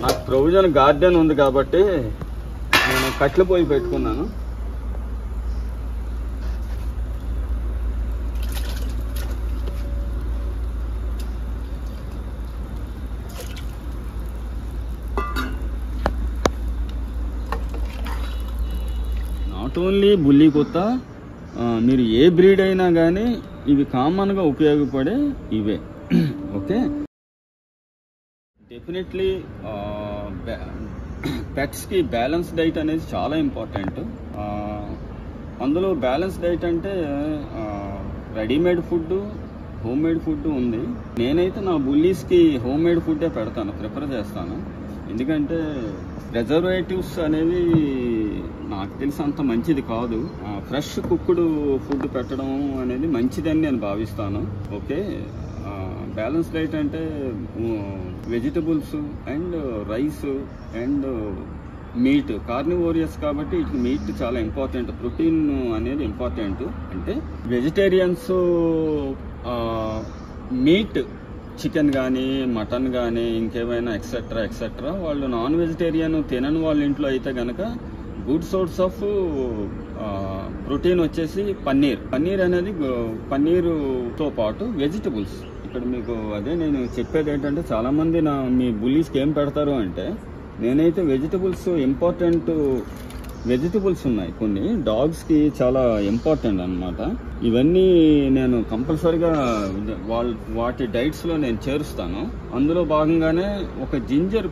నాకు provision garden ఉంది కాబట్టి నేను కట్ల పొయ్యి పెట్టుకున్నాను. నాట్ ఓన్లీ బుల్లి కుత్త, మీరు ఏ బ్రీడ్ అయినా కానీ ఇవి కామన్గా ఉపయోగపడే ఇవే. ఓకే, డెఫినెట్లీ పెట్స్కి బ్యాలెన్స్ డైట్ అనేది చాలా ఇంపార్టెంట్. అందులో బ్యాలెన్స్ డైట్ అంటే readymade food, home made food ఉంది. నేనైతే నా బుల్లీస్కి హోమ్ మేడ్ ఫుడ్డే పెడతాను, ప్రిఫర్ చేస్తాను. ఎందుకంటే ప్రిజర్వేటివ్స్ అనేవి నాకు తెలిసి అంత మంచిది కాదు. ఫ్రెష్ కుక్డ్ ఫుడ్ పెట్టడం అనేది మంచిదని నేను భావిస్తాను. ఓకే, బ్యాలెన్స్ డైట్ అంటే vegetables and rice and meat. Carnivorous కాబట్టి ఇటు మీట్ చాలా ఇంపార్టెంట్, ప్రోటీన్ అనేది ఇంపార్టెంట్. అంటే వెజిటేరియన్స్ మీట్, చికెన్ కానీ మటన్ కానీ ఇంకేమైనా ఎక్సెట్రా వాళ్ళు నాన్ వెజిటేరియన్ తినని వాళ్ళ ఇంట్లో అయితే కనుక గుడ్ సోర్స్ ఆఫ్ ప్రోటీన్ వచ్చేసి పన్నీర్ అనేది, పన్నీరుతో పాటు వెజిటబుల్స్. ఇక్కడ మీకు అదే నేను చెప్పేది ఏంటంటే చాలామంది మీ బుల్లీస్కి ఏం పెడతారు అంటే, నేనైతే వెజిటబుల్స్ ఇంపార్టెంట్ వెజిటబుల్స్ ఉన్నాయి కొన్ని డాగ్స్కి చాలా ఇంపార్టెంట్ అన్నమాట. ఇవన్నీ నేను కంపల్సరీగా వాటి డైట్స్లో నేను చేరుస్తాను. అందులో భాగంగానే ఒక జింజర్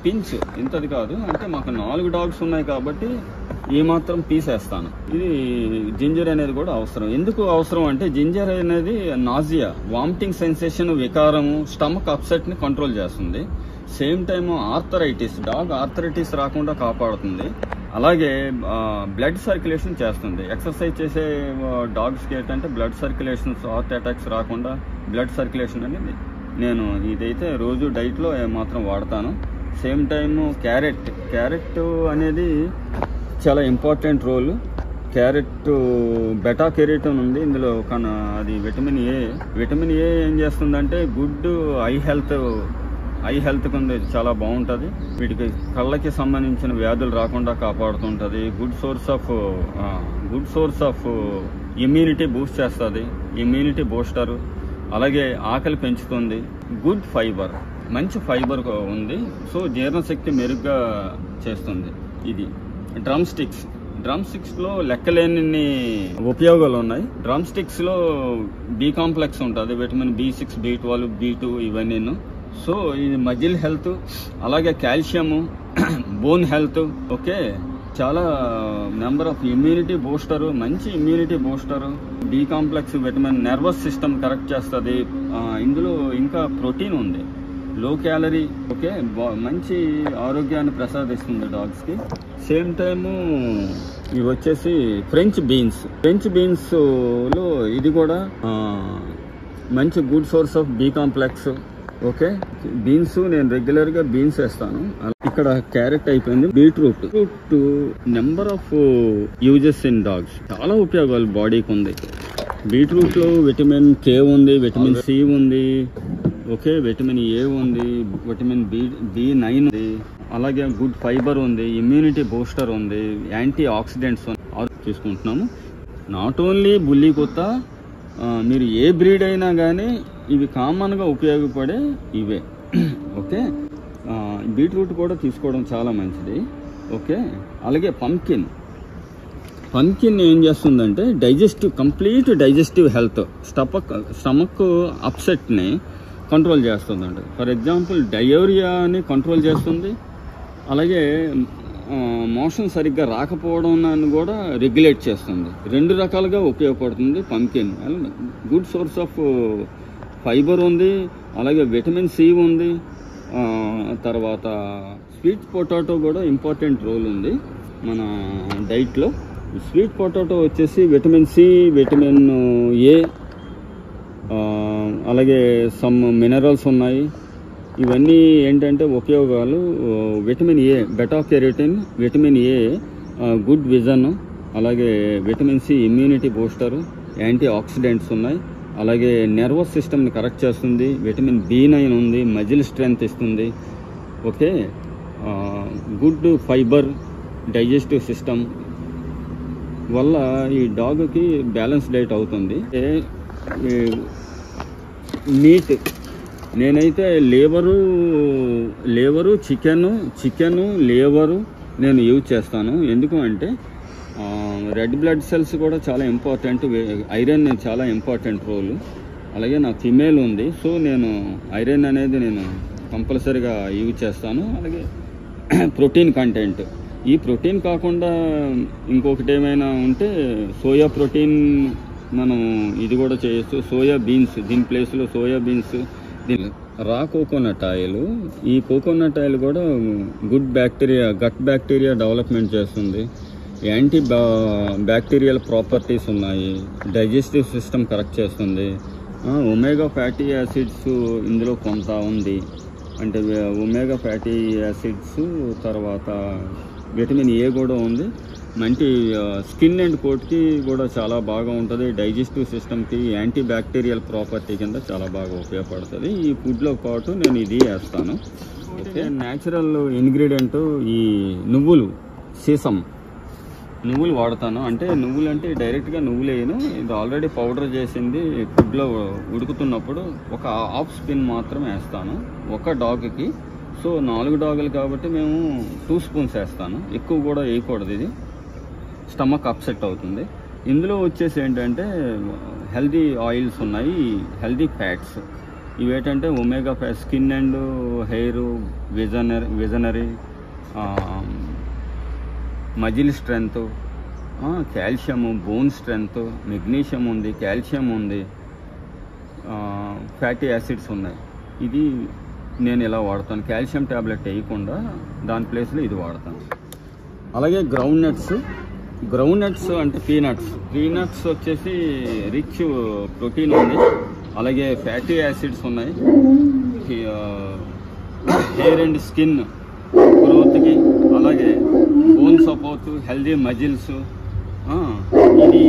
పించ్ ఇంతది కాదు, అంటే మాకు 4 డాగ్స్ ఉన్నాయి కాబట్టి ఈ మాత్రం పీస్ వేస్తాను. ఇది జింజర్ అనేది కూడా అవసరం. ఎందుకు అవసరం అంటే జింజర్ అనేది నాజియా, వామిటింగ్ సెన్సేషన్, వికారము, స్టమక్ అప్సెట్ని కంట్రోల్ చేస్తుంది. సేమ్ టైమ్ డాగ్ ఆర్థరైటిస్ రాకుండా కాపాడుతుంది. అలాగే బ్లడ్ సర్క్యులేషన్ చేస్తుంది. ఎక్సర్సైజ్ చేసే డాగ్స్కి ఏంటంటే బ్లడ్ సర్క్యులేషన్స్, హార్ట్ అటాక్స్ రాకుండా బ్లడ్ సర్క్యులేషన్ అనేది నేను ఇదైతే రోజు డైట్లో మాత్రం వాడతాను. సేమ్ టైమ్ క్యారెట్ అనేది చాలా important role. Carrot beta carotene ఉంది ఇందులో, కానీ అది విటమిన్ ఏ ఏం చేస్తుందంటే గుడ్ ఐ హెల్త్ కింద చాలా బాగుంటుంది. వీటికి కళ్ళకి సంబంధించిన వ్యాధులు రాకుండా కాపాడుతుంటుంది. Good source of immunity boost చేస్తుంది, ఇమ్యూనిటీ బూస్టర్. అలాగే ఆకలి పెంచుతుంది. గుడ్ ఫైబర్, మంచి ఫైబర్ ఉంది. సో జీర్ణశక్తి మెరుగ్గా చేస్తుంది. ఇది డ్రమ్ స్టిక్స్లో లెక్కలేని ఉపయోగాలు ఉన్నాయి. డ్రమ్ స్టిక్స్లో బి కాంప్లెక్స్ ఉంటుంది, విటమిన్ B6, B12, B2 ఇవన్నీ. సో ఇది మజిల్ హెల్త్, అలాగే కాల్షియము, బోన్ హెల్త్. ఓకే, చాలా నెంబర్ ఆఫ్ ఇమ్యూనిటీ బూస్టరు, మంచి immunity booster. B complex vitamin nervous system correct చేస్తుంది. ఇందులో ఇంకా ప్రోటీన్ ఉంది, లో క్యాలరీ. ఓకే, మంచి ఆరోగ్యాన్ని ప్రసాదిస్తుంది డాగ్స్కి. సేమ్ టైము ఇవి వచ్చేసి ఫ్రెంచ్ బీన్స్లో ఇది కూడా మంచి good source of B complex. Okay, beans నేను రెగ్యులర్గా బీన్స్ వేస్తాను. ఇక్కడ క్యారెట్ అయిపోయింది. Beetroot number of uses in dogs, చాలా ఉపయోగాలు బాడీకి ఉంది. బీట్రూట్లో విటమిన్ K ఉంది, విటమిన్ C ఉంది. ఓకే, విటమిన్ A ఉంది, విటమిన్ B9 ఉంది. అలాగే గుడ్ ఫైబర్ ఉంది, ఇమ్యూనిటీ బూస్టర్ ఉంది, యాంటీ ఆక్సిడెంట్స్ తీసుకుంటున్నాము. నాట్ ఓన్లీ బుల్లి కుత్త, మీరు ఏ బ్రీడ్ అయినా కానీ ఇవి కామన్గా ఉపయోగపడే ఇవే. ఓకే, బీట్రూట్ కూడా తీసుకోవడం చాలా మంచిది. ఓకే, అలాగే పంకిన్ ఏం చేస్తుందంటే కంప్లీట్ డైజెస్టివ్ హెల్త్, స్టమక్ అప్సెట్ని కంట్రోల్ చేస్తుందండి. ఫర్ ఎగ్జాంపుల్ డయోరియాని కంట్రోల్ చేస్తుంది. అలాగే మోషన్ సరిగ్గా రాకపోవడం కూడా రెగ్యులేట్ చేస్తుంది. 2 రకాలుగా ఉపయోగపడుతుంది pumpkin. Good source of fibre ఉంది, అలాగే విటమిన్ C ఉంది. తర్వాత స్వీట్ పొటాటో కూడా ఇంపార్టెంట్ రోల్ ఉంది మన డైట్లో. స్వీట్ పొటాటో వచ్చేసి విటమిన్ C, విటమిన్ A, అలాగే సమ్ మినరల్స్ ఉన్నాయి. ఇవన్నీ ఏంటంటే ఉపయోగాలు. Vitamin A, beta carotene, vitamin A good vision, అలాగే vitamin C immunity booster, antioxidants ఉన్నాయి. అలాగే నర్వస్ సిస్టమ్ని కరెక్ట్ చేస్తుంది. విటమిన్ B9 ఉంది, మజిల్ స్ట్రెంగ్త్ ఇస్తుంది. Okay, good fibre, digestive system వల్ల ఈ డాగ్కి బ్యాలెన్స్ డైట్ అవుతుంది. మీట్ నేనైతే లేవరు చికెను లేవరు నేను యూజ్ చేస్తాను. ఎందుకు అంటే రెడ్ బ్లడ్ సెల్స్ కూడా చాలా ఇంపార్టెంట్, ఐరన్ చాలా ఇంపార్టెంట్ రోల్. అలాగే నా ఫిమేల్ ఉంది, సో నేను ఐరన్ అనేది నేను కంపల్సరీగా యూజ్ చేస్తాను. అలాగే ప్రోటీన్ కంటెంట్, ఈ ప్రోటీన్ కాకుండా ఇంకొకటి ఏమైనా ఉంటే సోయా ప్రోటీన్ మనం ఇది కూడా చేయొచ్చు. సోయా బీన్స్, దీని ప్లేస్లో soya beans, raw coconut oil. ఈ కోకోనట్ ఆయిల్ కూడా good bacteria, gut bacteria development చేస్తుంది. యాంటీ బ్యాక్టీరియల్ ప్రాపర్టీస్ ఉన్నాయి, డైజెస్టివ్ సిస్టమ్ కరెక్ట్ చేస్తుంది. ఒమేగా ఫ్యాటీ యాసిడ్స్ ఇందులో కొంత ఉంది, అంటే ఒమేగా ఫ్యాటీ యాసిడ్స్, తర్వాత విటమిన్ ఏ కూడా ఉంది. మంచి స్కిన్ అండ్ కోట్కి కూడా చాలా బాగా ఉంటుంది. డైజెస్టివ్ సిస్టమ్కి, యాంటీ బ్యాక్టీరియల్ ప్రాపర్టీ కింద చాలా బాగా ఉపయోగపడుతుంది. ఈ ఫుడ్లో పాటు నేను ఇది వేస్తాను. ఓకే, న్యాచురల్ ఇంగ్రీడియంట్ ఈ నువ్వులు, సీసం నువ్వులు వాడతాను. అంటే నువ్వులు అంటే డైరెక్ట్గా నువ్వులు వేయను, ఇది ఆల్రెడీ పౌడర్ చేసింది ఫుడ్లో ఉడుకుతున్నప్పుడు ఒక హాఫ్ స్పూన్ మాత్రం వేస్తాను ఒక డాగ్కి. సో 4 డాగులు కాబట్టి మేము 2 స్పూన్స్ వేస్తాను, ఎక్కువ కూడా వేయకూడదు, ఇది స్టమక్ అప్సెట్ అవుతుంది. ఇందులో వచ్చేసి ఏంటంటే హెల్దీ ఆయిల్స్ ఉన్నాయి, హెల్దీ ఫ్యాట్స్. ఇవేంటంటే omega fat, skin and hair, visionary, muscle strength, calcium, bone strength, magnesium ఉంది, కాల్షియం ఉంది, ఫ్యాటీ యాసిడ్స్ ఉన్నాయి. ఇది నేను ఇలా వాడతాను. కాల్షియం ట్యాబ్లెట్ వేయకుండా దాని ప్లేస్లో ఇది వాడతాను. అలాగే గ్రౌండ్ నట్స్ అంటే పీనట్స్ వచ్చేసి రిచ్ ప్రోటీన్ ఉంది, అలాగే ఫ్యాటీ యాసిడ్స్ ఉన్నాయి. హెయిర్ అండ్ స్కిన్ గ్రోత్కి, అలాగే బోన్ సపోర్ట్, హెల్దీ మజిల్స్. ఇది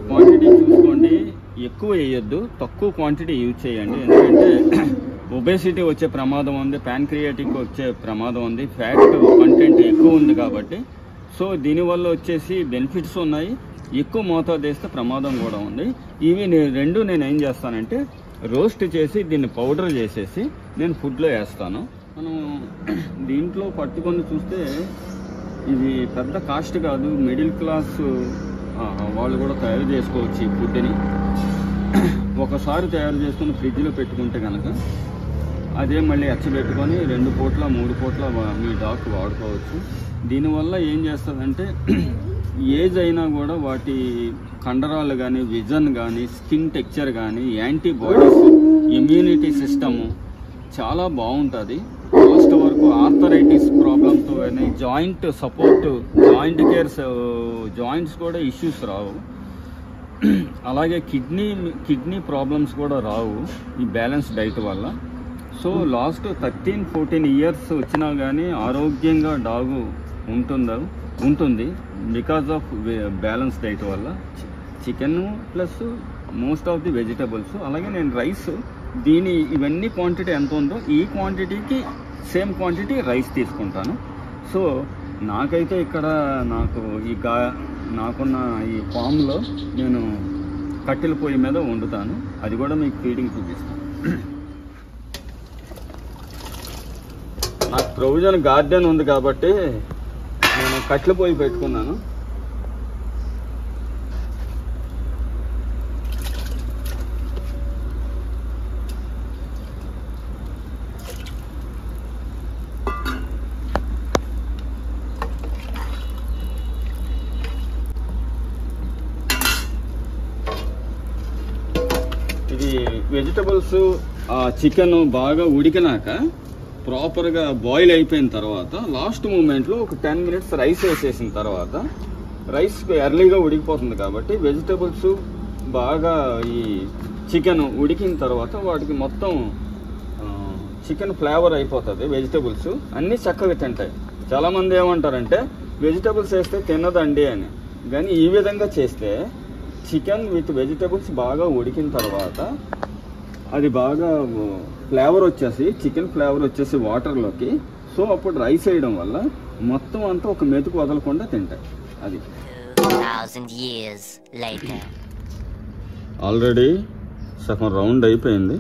క్వాంటిటీ చూసుకోండి, ఎక్కువ వేయొద్దు, తక్కువ క్వాంటిటీ యూజ్ చేయండి. ఎందుకంటే ఒబేసిటీ వచ్చే ప్రమాదం ఉంది, ప్యాన్క్రియాటిక్ వచ్చే ప్రమాదం ఉంది, ఫ్యాట్ కంటెంట్ ఎక్కువ ఉంది కాబట్టి. సో దీనివల్ల వచ్చేసి బెనిఫిట్స్ ఉన్నాయి, ఎక్కువ మోతాదు వేస్తే ప్రమాదం కూడా ఉంది. ఇవి నేను ఏం చేస్తానంటే రోస్ట్ చేసి దీన్ని పౌడర్ చేసేసి నేను ఫుడ్లో వేస్తాను. మనం దీంట్లో పట్టుకొని చూస్తే ఇది పెద్ద కాస్ట్ కాదు, మిడిల్ క్లాస్ వాళ్ళు కూడా తయారు చేసుకోవచ్చు ఈ ఫుడ్ని. ఒకసారి తయారు చేసుకుని ఫ్రిడ్జ్లో పెట్టుకుంటే కనుక అదే మళ్ళీ ఎచ్చబెట్టుకొని 2 పూట్ల 3 పూట్ల మీ డాగ్ వాడుకోవచ్చు. దీనివల్ల ఏం చేస్తుందంటే ఏజ్ అయినా కూడా వాటి కండరాలు కానీ, విజన్ కానీ, స్కిన్ టెక్చర్ కానీ, యాంటీబాడీస్, ఇమ్యూనిటీ సిస్టము చాలా బాగుంటుంది. లాస్ట్ వరకు ఆర్థరైటిస్ ప్రాబ్లంతో కానీ, joint support, joint cares, joints కూడా ఇష్యూస్ రావు. అలాగే కిడ్నీ ప్రాబ్లమ్స్ కూడా రావు ఈ బ్యాలెన్స్ డైట్ వల్ల. సో లాస్ట్ 13-14 ఇయర్స్ వచ్చినా కానీ ఆరోగ్యంగా డాగు ఉంటుంది బికాజ్ ఆఫ్ బ్యాలెన్స్ డైట్ వల్ల. Chicken plus most of the vegetables. అలాగే నేను రైస్, ఇవన్నీ క్వాంటిటీ ఎంత ఉందో ఈ క్వాంటిటీకి సేమ్ క్వాంటిటీ రైస్ తీసుకుంటాను. సో నాకైతే ఇక్కడ నాకున్న ఈ ఫామ్లో నేను కట్టెల పొయ్యి మీద వండుతాను, అది కూడా మీకు ఫీడింగ్ చూపిస్తాను. నాకు ప్రొవిజన్ గార్డెన్ ఉంది కాబట్టి నేను కట్టెల పొయ్యి పెట్టుకున్నాను. ఇది వెజిటబుల్స్, చికెన్ బాగా ఉడికినాక ప్రాపర్గా బాయిల్ అయిపోయిన తర్వాత లాస్ట్ మూమెంట్లో ఒక 10 మినిట్స్ రైస్ వేసేసిన తర్వాత, రైస్ ఎర్లీగా ఉడికిపోతుంది కాబట్టి వెజిటబుల్స్ బాగా ఈ చికెన్ ఉడికిన తర్వాత వాటికి మొత్తం చికెన్ ఫ్లేవర్ అయిపోతుంది. వెజిటబుల్స్ అన్నీ చక్కగా తింటాయి. చాలామంది ఏమంటారంటే వెజిటబుల్స్ వేస్తే తినదండి అని, కానీ ఈ విధంగా చేస్తే చికెన్ విత్ వెజిటబుల్స్ బాగా ఉడికిన తర్వాత అది బాగా ఫ్లేవర్ వచ్చేసి, చికెన్ ఫ్లేవర్ వచ్చేసి వాటర్లోకి. సో అప్పుడు రైస్ వేయడం వల్ల మొత్తం అంతా ఒక మెతుకు వదలకుండా తింటాయి. అది 2000 years later. ఆల్రెడీ సగం రౌండ్ అయిపోయింది.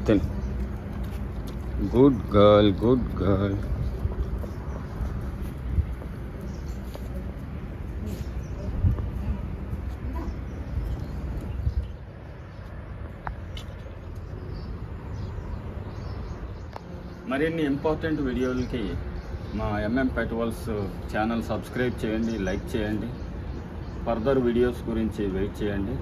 తిను. Good girl, good girl. మరిన్ని ఇంపార్టెంట్ వీడియోలకి మా ఎంఎం పెట్వల్స్ ఛానల్ సబ్స్క్రైబ్ చేయండి, లైక్ చేయండి. ఫర్దర్ వీడియోస్ గురించి వెయిట్ చేయండి.